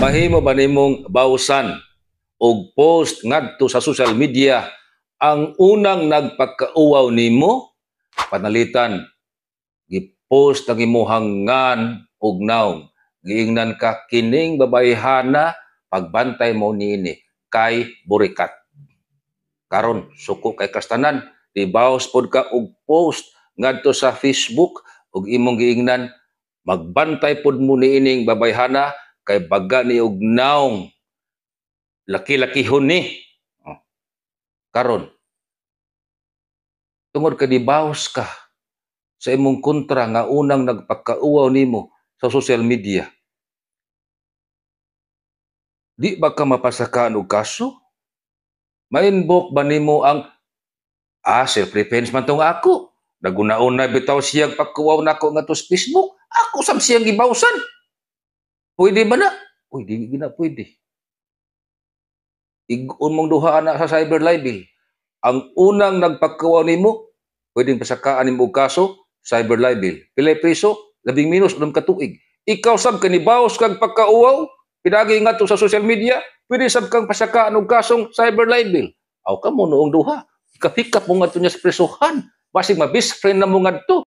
Mahimo ba nimong bawsan og post ngadto sa social media ang unang nagpakauwaw nimo panalitan gi-post ang imong ngan og naong giingnan ka kining babayhana pagbantay mo niini kay burikat karon suko kay kastanan ibaws pod ka og post ngadto sa Facebook ug imong giingnan magbantay pod mo niining babayhana kay baga ni og naong laki-lakihon ni. Oh, karon tungod ka dibaws ka sa imong kontra nga unang nagpakauwaw nimo sa social media. Di ba ka mapasakaan og kaso? Mainbok ba nimo ang self-defense man tong ako. Naguna-una bitaw siyang pagkuwaw nako ngadto sa Facebook. Ako sam siyang gibawsan. Pwede ba na? Uy, di na pwede. Igun mong duha na sa cyber libel. Ang unang nagpagkawaw nimo, pwedeng pasakaan nimo og kaso, cyber libel. Pilay priso, 10 minus 6 ka tuig. Ikaw sab kanibawas kag pagkauwaw, pinagi ngadto sa social media, pwede sab kang pasakaan og kasong cyber libel. Aw kamo noong duha. Kapikap mo ngadto niya sa presohan. Basig ma-best friend na mo ngadto.